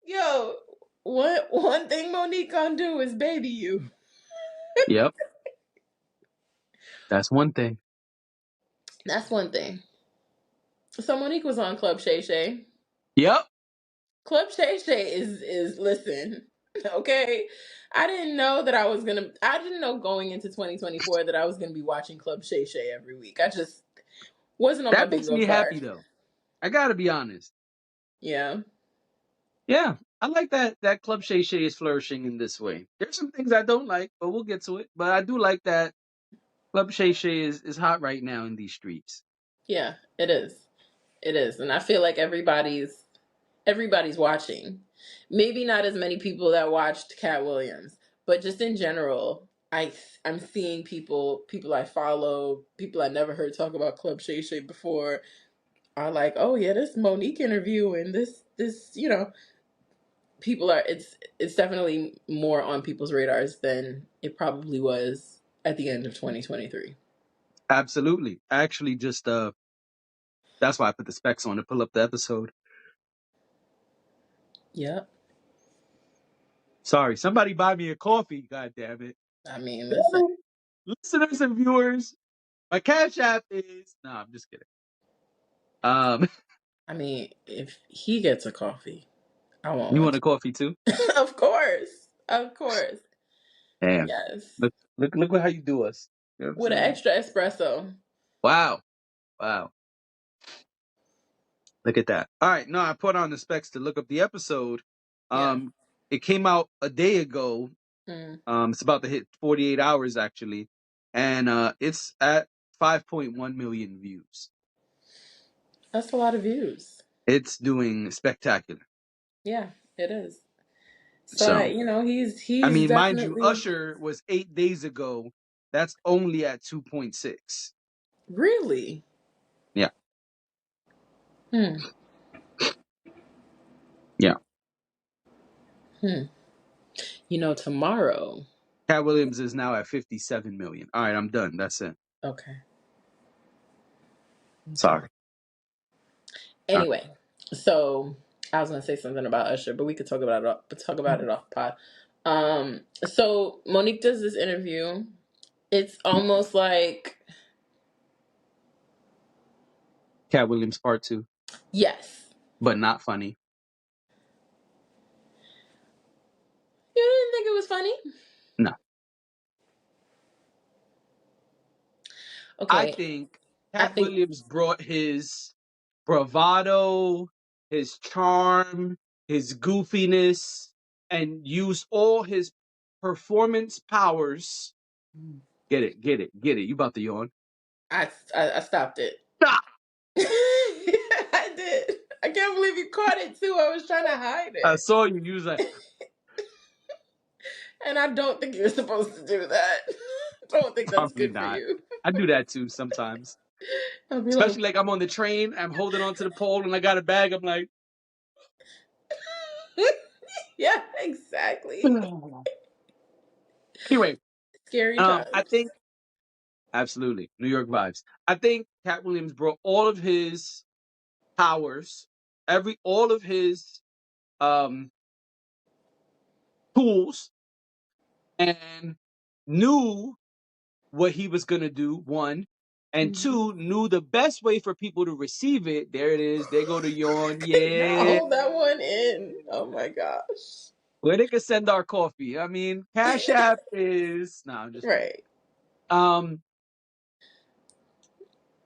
Yo, one thing Monique gonna do is baby you. Yep, that's one thing. That's one thing. So Monique was on Club Shay Shay. Yep, Club Shay Shay is listen, okay. I didn't know going into 2024 that I was gonna be watching Club Shay Shay every week. I just wasn't on my that makes bingo me happy card. though. I gotta be honest. Yeah, Yeah, I like that Club Shay Shay is flourishing in this way. There's some things I don't like, but we'll get to it. But I do like that Club Shay Shay is hot right now in these streets. yeah, it is. It is, and I feel like everybody's watching. Maybe not as many people that watched Cat Williams, but just in general, I'm seeing people I follow, people I never heard talk about Club Shay Shay before are like, oh yeah, this Monique interview and this people are it's definitely more on people's radars than it probably was at the end of 2023. Absolutely. I actually just that's why I put the specs on to pull up the episode. Yep. Sorry, somebody buy me a coffee, god damn it. I mean, listen. Listeners and viewers, my cash app is no, I'm just kidding. Um I mean, if he gets a coffee, I want you one want a coffee too? too. Of course. Of course. Damn. Yes. Look how you do us. You know what I'm With an saying? extra espresso. Wow. Wow. Look at that. All right. No, I put on the specs to look up the episode. Yeah. Um, it came out a day ago. Mm. It's about to hit 48 hours actually, and it's at 5.1 million views. That's a lot of views. It's doing spectacular. Yeah, it is. So So, I he's mean, mind you, definitely Usher was 8 days ago. That's only at 2.6. really. Yeah, Hmm. yeah. Hmm. Tomorrow. Cat Williams is now at 57 million. All right, I'm done. That's it. Okay. Okay. Sorry. Anyway, so I was gonna say something about Usher, but we could talk about it off pod. So Monique does this interview. It's almost like Cat Williams part two, yes. but not funny. You didn't think it was funny? No. I Okay. think I Cat think Williams brought his bravado, his charm, his goofiness, and used all his performance powers. Get it, get it, get it. You about to yawn. I stopped it. Stop! I did. I can't believe you caught it too. I was trying to hide I it. saw you use like, And I don't think you're supposed to do that. Don't think that's probably good for not. you. I do that too sometimes. I'll be like, Especially like I'm on the train, I'm holding onto the pole and I got a bag, I'm like, yeah, exactly. anyway, Scary I times. think absolutely New York vibes. I think Cat Williams brought all of his powers, all of his um tools, and knew what he was gonna do, one. And Mhm. two, knew the best way for people to receive it. There it is. They go to yawn. Now Yeah. hold that one in. Oh my gosh. Where they can send our coffee. I mean, Cash App is no, I'm just playing. Right. Um,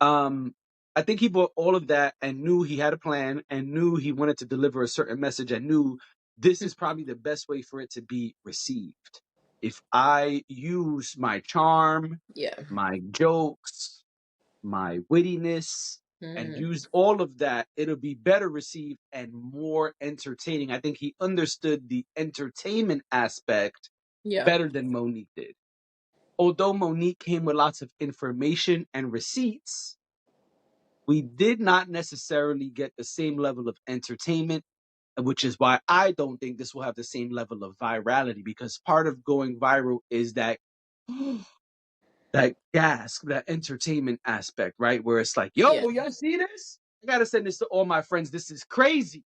um, I think he bought all of that and knew he had a plan and knew he wanted to deliver a certain message and knew this is probably the best way for it to be received. If I use my charm, Yeah. my jokes, my wittiness, and Mm. use all of that, it'll be better received and more entertaining. I think he understood the entertainment aspect Yeah. better than Monique did. Although Monique came with lots of information and receipts, we did not necessarily get the same level of entertainment, which is why I don't think this will have the same level of virality because part of going viral is that that gas, that entertainment aspect, right? Where it's like, yo, Yeah. y'all see this? I gotta send this to all my friends. This is crazy.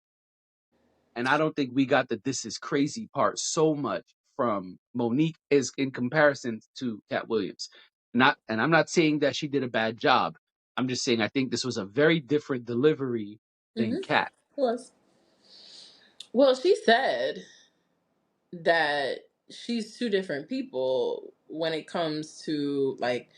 And I don't think we got the "this is crazy" part so much from Monique is in comparison to Cat Williams. Not, and I'm not saying that she did a bad job. I'm just saying I think this was a very different delivery than Mm-hmm. Cat. Was. Well, she said that she's two different people when it comes to like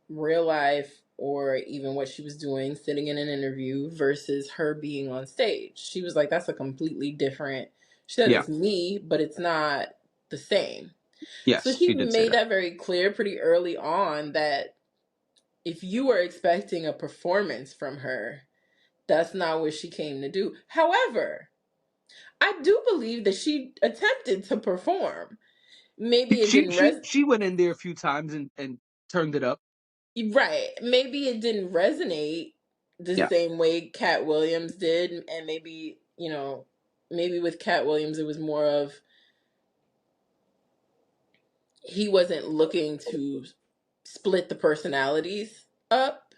real life or even what she was doing sitting in an interview versus her being on stage. She was like, that's a completely different. She said Yeah. it's me, but it's not the same. So Yes, she she did say made that. that very clear pretty early on that if you were expecting a performance from her, that's not what she came to do. However, I do believe that she attempted to perform. Maybe it She didn't she res she went in there a few times and turned it up. right. Maybe it didn't resonate the Yeah. same way Cat Williams did, and maybe, maybe with Cat Williams it was more of he wasn't looking to split the personalities up.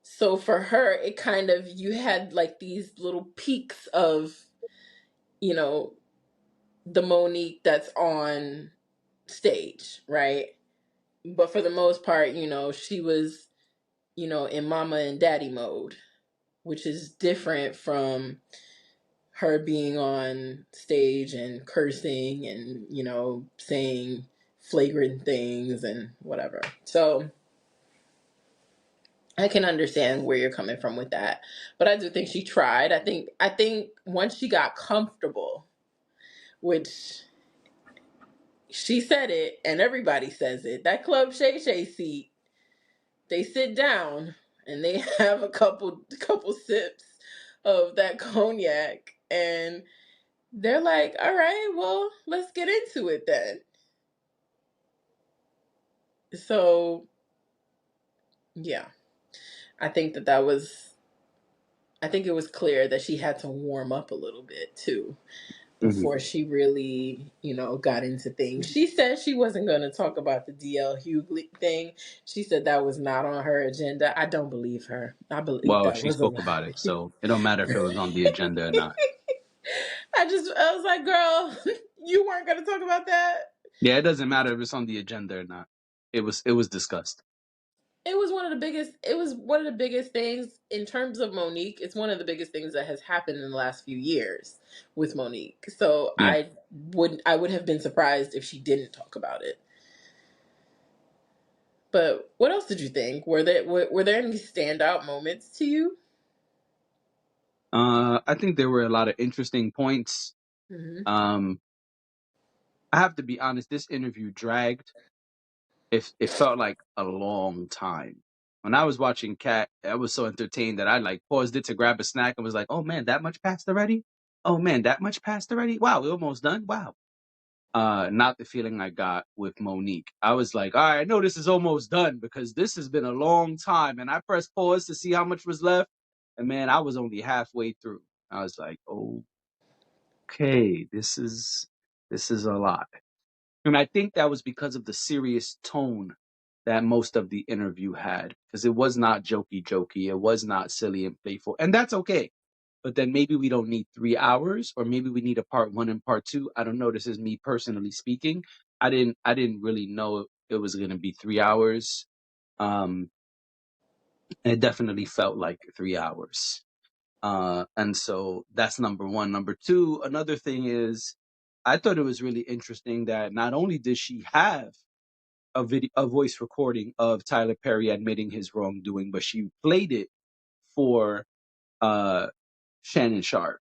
So for her, it kind of you had like these little peaks of, you know, the Monique that's on stage, right? But for the most part, she was, in mama and daddy mode, which is different from her being on stage and cursing and, saying flagrant things and whatever. So I can understand where you're coming from with that. But I do think she tried. I think once she got comfortable, which she said it and everybody says it, that Club Shay Shay seat, they sit down and they have a couple sips of that cognac and they're like, all right, well, let's get into it then. So yeah, I think I think it was clear that she had to warm up a little bit too Hmm. before she really, got into things. She said she wasn't going to talk about the DL Hughley thing. She said that was not on her agenda. I don't believe her. I believe Well, that she was a spoke lie. about it, so it don't matter if it was on the agenda or not. I was like, girl, you weren't going to talk about that. Yeah, it doesn't matter if it's on the agenda or not. It was discussed. It was one of the biggest things in terms of Monique. It's one of the biggest things that has happened in the last few years with Monique. So Yeah. I would have been surprised if she didn't talk about it. But what else did you think? Were there any standout moments to you? I think there were a lot of interesting points. Hmm. Um, I have to be honest. This interview dragged. It felt like a long time. When I was watching Cat, I was so entertained that I like paused it to grab a snack and was like, "Oh man, that much passed already! Oh man, that much passed already! Wow, we're almost done! Wow!" Not the feeling I got with Monique. I was like, all right, I know this is almost done because this has been a long time. And I pressed pause to see how much was left. And man, I was only halfway through. I was like, okay, this is a lot. And I think that was because of the serious tone that most of the interview had. Because it was not jokey jokey. It was not silly and playful. And that's okay. But then maybe we don't need 3 hours, or maybe we need a part one and part two. I don't know. This is me personally speaking. I didn't really know it was gonna be 3 hours. Um, it definitely felt like 3 hours. And so that's number one. Number two, another thing is, I thought it was really interesting that not only did she have a voice recording of Tyler Perry admitting his wrongdoing, but she played it for uh Shannon Sharp.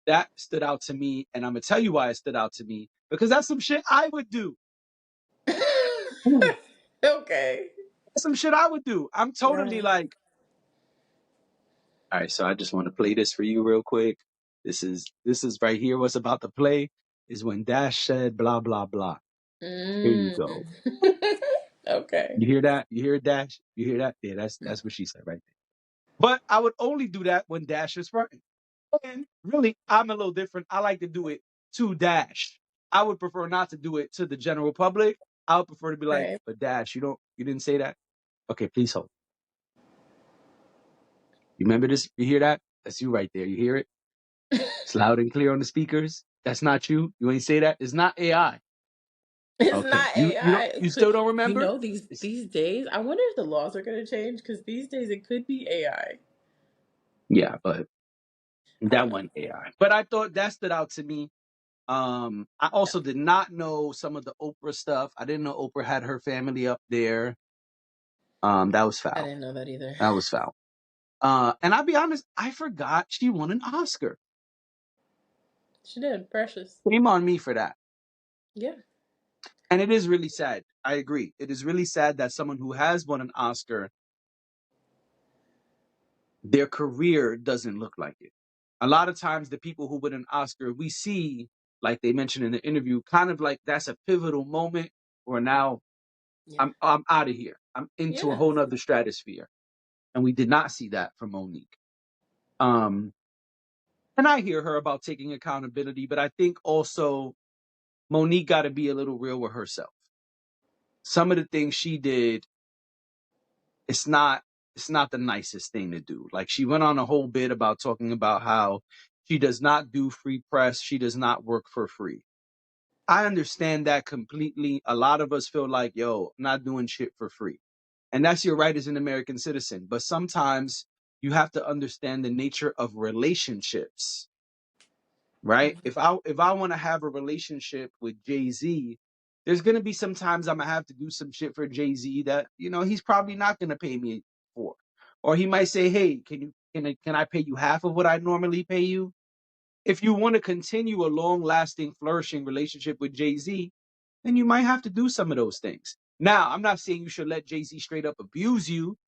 That stood out to me, and I'm gonna tell you why it stood out to me, because that's some shit I would do. Ooh, Okay. that's some shit I would do. I'm totally Right. like, all right, so I just want to play this for you real quick. This is right here. What's about to play is when Dash said blah blah blah. Here you Mm. go. Okay. You hear that? You hear Dash? You hear that? Yeah, that's what she said right there. But I would only do that when Dash is fronting. And really, I'm a little different. I like to do it to Dash. I would prefer not to do it to the general public. I would prefer to be like, Right. but Dash, you didn't say that? Okay, please hold. You remember this? You hear that? That's you right there. You hear it? It's loud and clear on the speakers. That's not you. You ain't say that. It's not AI. It's Okay. not You don't. AI. You still don't You remember? know, these It's, these days, I wonder if the laws are going to change because these days it could be AI. yeah, but I don't that know. wasn't AI. But I thought that stood out to me. I Yeah, also did not know some of the Oprah stuff. I didn't know Oprah had her family up there. That was I foul. didn't know that either. That was foul. And I'll be honest, I forgot she won an Oscar. She did. Precious. Shame on me for that. Yeah. And it is really sad. I agree. It is really sad that someone who has won an Oscar, their career doesn't look like it. A lot of times, the people who win an Oscar, we see, like they mentioned in the interview, kind of like that's a pivotal moment where now Yeah. I'm out of here. I'm into a Yeah. whole nother stratosphere. And we did not see that from Monique. Um, and I hear her about taking accountability, but I think also Monique got to be a little real with herself. Some of the things she did, it's not it's not the nicest thing to do. Like she went on a whole bit about talking about how she does not do free press, she does not work for free. I understand that completely. A lot of us feel like, yo, I'm not doing shit for free. And that's your right as an American citizen. But sometimes you have to understand the nature of relationships, right? Mhm. If I want to have a relationship with Jay-Z, there's gonna be sometimes I'm gonna have to do some shit for Jay-Z that, he's probably not gonna pay me for. Or he might say, hey, can I pay you half of what I normally pay you? If you want to continue a long lasting, flourishing relationship with Jay-Z, then you might have to do some of those things. Now, I'm not saying you should let Jay-Z straight up abuse you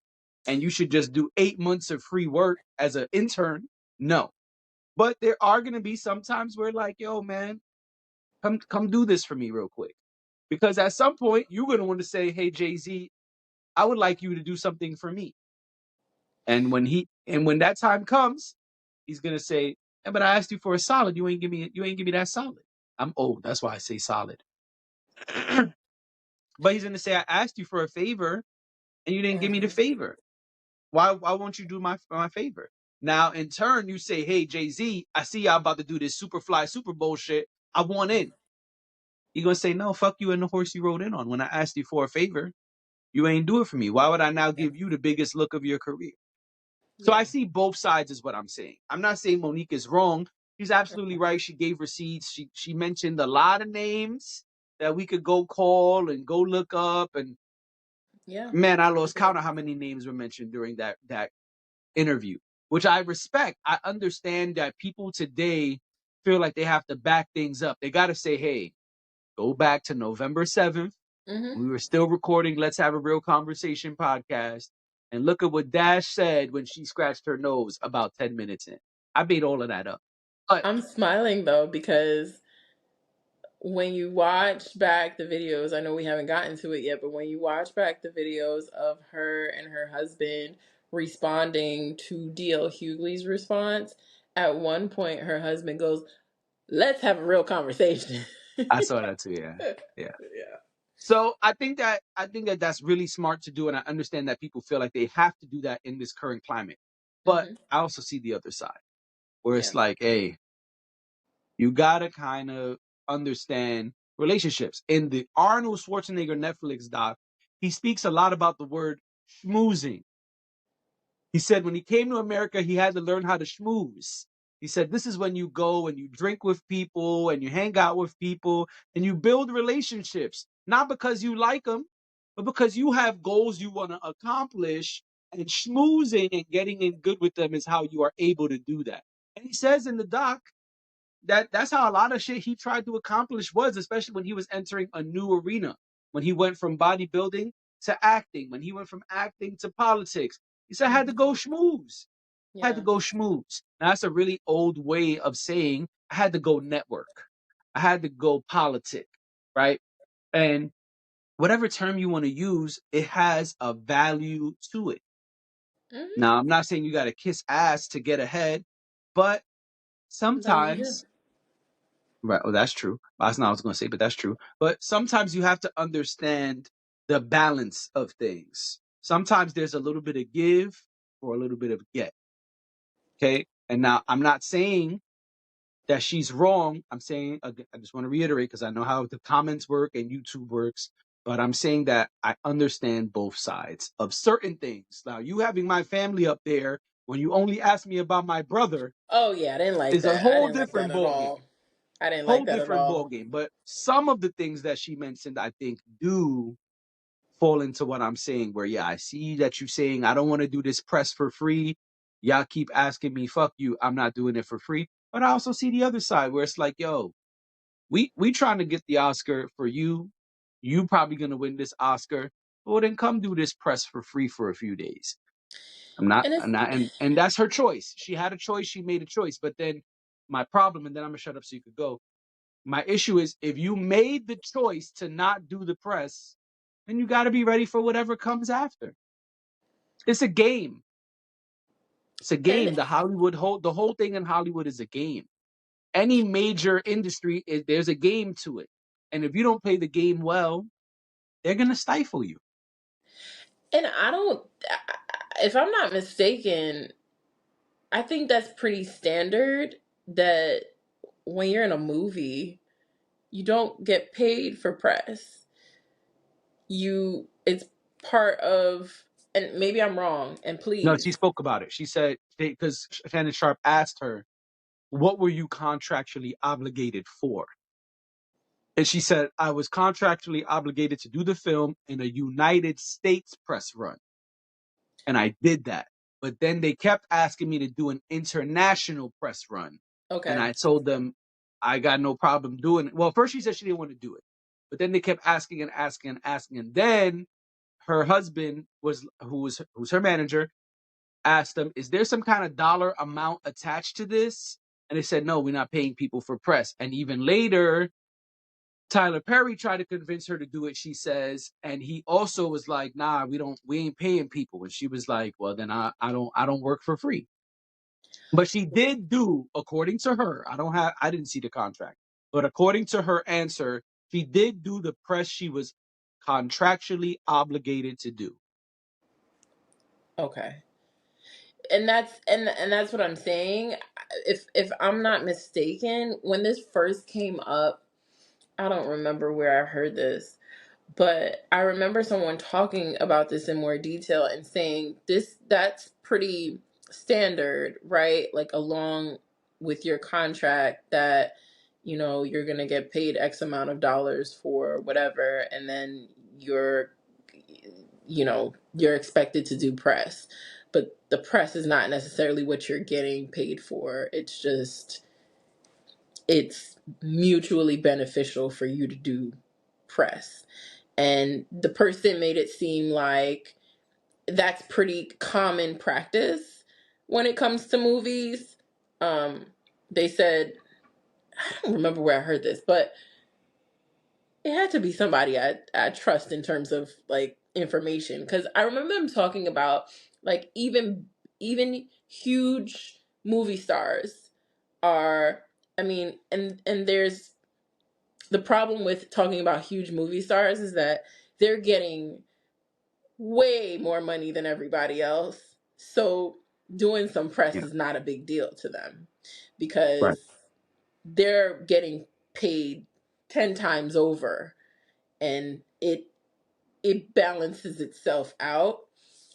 and you should just do 8 months of free work as an intern. No. But there are gonna be some times where like, yo, man, come do this for me real quick. Because at some point you're gonna want to say, hey, Jay-Z, I would like you to do something for me. And when that time comes, he's gonna say, yeah, but I asked you for a solid. You ain't give me that solid. I'm old. That's why I say solid. But he's gonna say, I asked you for a favor and you didn't give me the Mhm. favor. Why won't you do my favor? Now in turn, you say, hey, Jay-Z, I see y'all about to do this super fly, super bullshit. I want in. You're gonna say, no, fuck you and the horse you rode in on. When I asked you for a favor, you ain't do it for me. Why would I now Yeah. give you the biggest look of your career? So I Yeah. see both sides is what I'm saying. I'm not saying Monique is wrong. She's absolutely right. She gave receipts. She mentioned a lot of names that we could go call and go look up. And Yeah. man, I lost She did. count of how many names were mentioned during that interview, which I respect. I understand that people today feel like they have to back things up. They got to say, hey, go back to November 7th. Hmm. We were still recording Let's Have a Real Conversation podcast. And look at what Dash said when she scratched her nose about 10 minutes in. I made all of that up. But I'm smiling though because when you watch back the videos, I know we haven't gotten to it yet, but when you watch back the videos of her and her husband responding to D.L. Hughley's response, at one point her husband goes, "Let's have a real conversation." I saw that too, yeah. Yeah. Yeah. So I think that that's really smart to do, and I understand that people feel like they have to do that in this current climate. But Hmm. I also see the other side, where Yeah. it's like, hey, you gotta kind of understand relationships. In the Arnold Schwarzenegger Netflix doc, he speaks a lot about the word schmoozing. He said when he came to America, he had to learn how to schmooze. He said this is when you go and you drink with people and you hang out with people and you build relationships, not because you like them, but because you have goals you want to accomplish. And schmoozing and getting in good with them is how you are able to do that. And he says in the doc that's how a lot of shit he tried to accomplish was, especially when he was entering a new arena. When he went from bodybuilding to acting, when he went from acting to politics, he said I had to Hmm. go schmooze. I had to Yeah. go schmooze. Now that's a really old way of saying I had to go network. I had to go politic, right? And whatever term you want to use, it has a value to it. Hmm. Now I'm not saying you got to kiss ass to get ahead, but Sometimes you do. sometimes. Right. Oh, that's true. That's not what I was going to say, but that's true. But sometimes you have to understand the balance of things. Sometimes there's a little bit of give or a little bit of get. Okay. And now I'm not saying that she's wrong. I'm saying, again, I just want to reiterate because I know how the comments work and YouTube works, but I'm saying that I understand both sides of certain things. Now, you having my family up there when you only ask me about my brother Oh yeah, I didn't like is a that. I whole didn't like that different at ball game. all. I didn't like Whole that at different ball all. game. But some of the things that she mentioned, I think, do fall into what I'm saying. Where yeah, I see that you saying I don't want to do this press for free. Y'all keep asking me, fuck you. I'm not doing it for free. But I also see the other side where it's like, yo, we trying to get the Oscar for you. You probably gonna win this Oscar. Well, then come do this press for free for a few days. And it's And that's her choice. She had a choice. She made a choice. But then my problem, and then I'm gonna shut up so you could go. My issue is if you made the choice to not do the press, then you got to be ready for whatever comes after. It's a game. It's a and game. The whole thing in Hollywood is a game. Any major industry, there's a game to it. And if you don't play the game well, they're gonna stifle you. and I don't. If I'm not mistaken, I think that's pretty standard. That when you're in a movie, you don't get paid for press. It's part of, and maybe I'm wrong, and No, please. she spoke about it. She said because Shannon Sharp asked her, "What were you contractually obligated for?" And she said, "I was contractually obligated to do the film in a United States press run." And I did that. But then they kept asking me to do an international press run. And Okay. I told them I got no problem doing it. Well, first she said she didn't want to do it. But then they kept asking and asking and asking. And then her husband who's her manager asked them, is there some kind of dollar amount attached to this? And they said, no, we're not paying people for press. And even later, Tyler Perry tried to convince her to do it, she says, and he also was like, nah, we ain't paying people. And she was like, well, then I don't work for free. But she did do, according to her, I didn't see the contract, but according to her answer, she did do the press she was contractually obligated to do. Okay. And that's what I'm saying. If I'm not mistaken, when this first came up, I don't remember where I heard this, but I remember someone talking about this in more detail and saying that's pretty standard, right? Like along with your contract that you're going to get paid X amount of dollars for whatever, and then you're expected to do press. But the press is not necessarily what you're getting paid for. It's mutually beneficial for you to do press. And the person made it seem like that's pretty common practice when it comes to movies. Um, they said, I don't remember where I heard this, but it had to be somebody I trust in terms of like information, because I remember them talking about like even huge movie stars are, I mean, and there's the problem with talking about huge movie stars is that they're getting way more money than everybody else. So doing some press Yeah. is not a big deal to them Right. because they're getting paid 10 times over, and it balances itself out.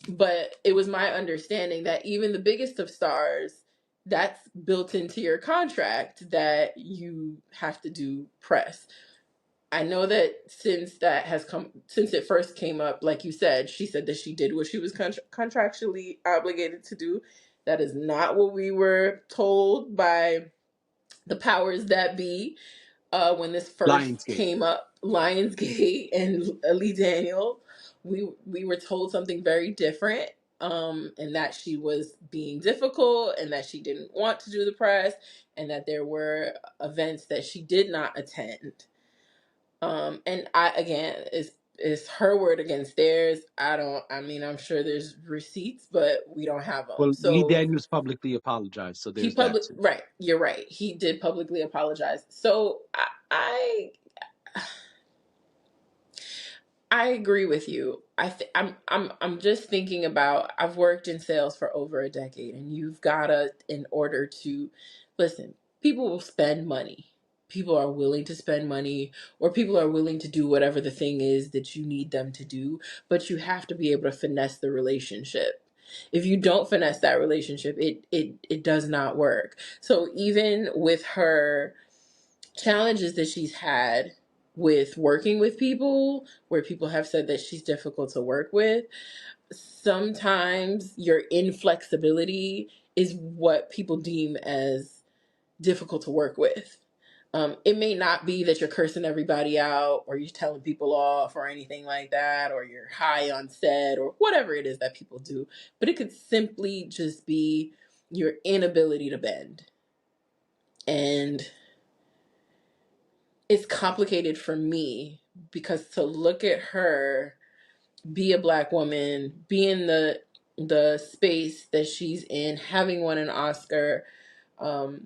But it was my understanding that even the biggest of stars, that's built into your contract that you have to do press. I know that since it first came up, like you said, she said that she did what she was contractually obligated to do. That is not what we were told by the powers that be when this first Lionsgate. came up, Lionsgate and Lee Daniel. We were told something very different, and that she was being difficult, and that she didn't want to do the press, and that there were events that she did not attend. And I again, it's her word against theirs. I mean, I'm sure there's receipts, but we don't have them. Well, Lee So Daniels publicly apologized, so he there's that public too. right. You're right. He did publicly apologize. So I agree with you. I'm just thinking about, I've worked in sales for over a decade, and you've gotta, in order to listen. people will spend money. People are willing to spend money, or people are willing to do whatever the thing is that you need them to do, but you have to be able to finesse the relationship. If you don't finesse that relationship, it does not work. So even with her challenges that she's had with working with people, where people have said that she's difficult to work with, sometimes your inflexibility is what people deem as difficult to work with. It may not be that you're cursing everybody out or you're telling people off or anything like that, or you're high on set or whatever it is that people do, but it could simply just be your inability to bend. And it's complicated for me because to look at her be a black woman, be in the space that she's in, having won an Oscar, um,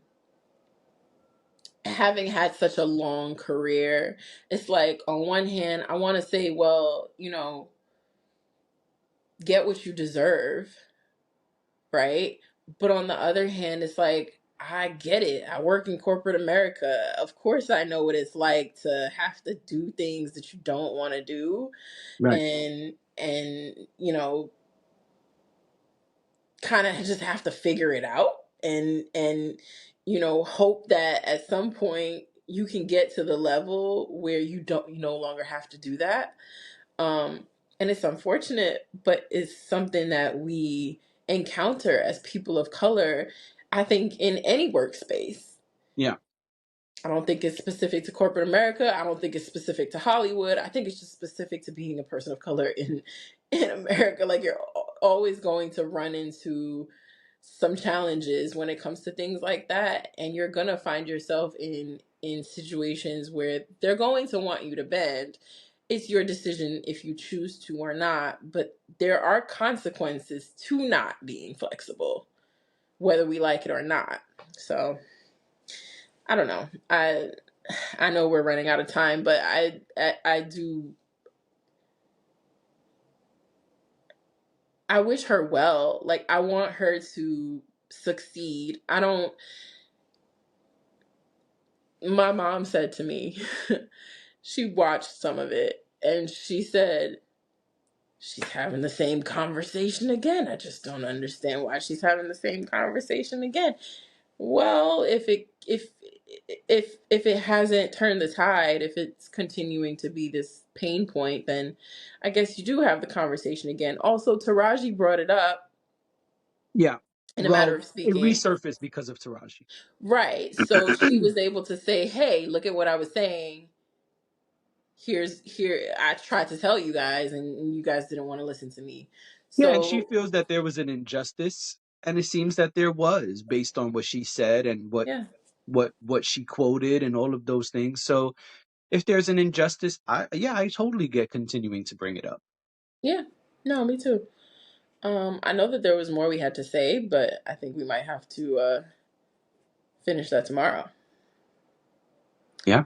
having had such a long career, it's like on one hand, I want to say, well, get what you deserve, right? But on the other hand, it's like, I get it. I work in corporate America. Of course, I know what it's like to have to do things that you don't want to do, Right. and kind of just have to figure it out, and hope that at some point you can get to the level where you no longer have to do that. um and it's unfortunate, but it's something that we encounter as people of color, I think, in any workspace. Yeah. I don't think it's specific to corporate America. I don't think it's specific to Hollywood. I think it's just specific to being a person of color in America. Like, you're always going to run into some challenges when it comes to things like that, and you're going to find yourself in situations where they're going to want you to bend. It's your decision if you choose to or not, but there are consequences to not being flexible, whether we like it or not. So, I don't know. I know we're running out of time, but I do, I wish her well. Like, I want her to succeed. I don't My mom said to me, she watched some of it and she said she's having the same conversation again. I just don't understand why she's having the same conversation again. Well, if it hasn't turned the tide, if it's continuing to be this pain point, then I guess you do have the conversation again. Also, Taraji brought it up Yeah. in a matter Well, of it speaking. resurfaced because of Taraji. Right. So she was able to say, "Hey, look at what I was saying. Here I tried to tell you guys and you guys didn't want to listen to me." Yeah, and she So, feels that there was an injustice, and it seems that there was, based on what she said and yeah. what she quoted and all of those things. So if there's an injustice, I totally get continuing to bring it up. Yeah. No, me too. I know that there was more we had to say, but I think we might have to finish that tomorrow. Yeah.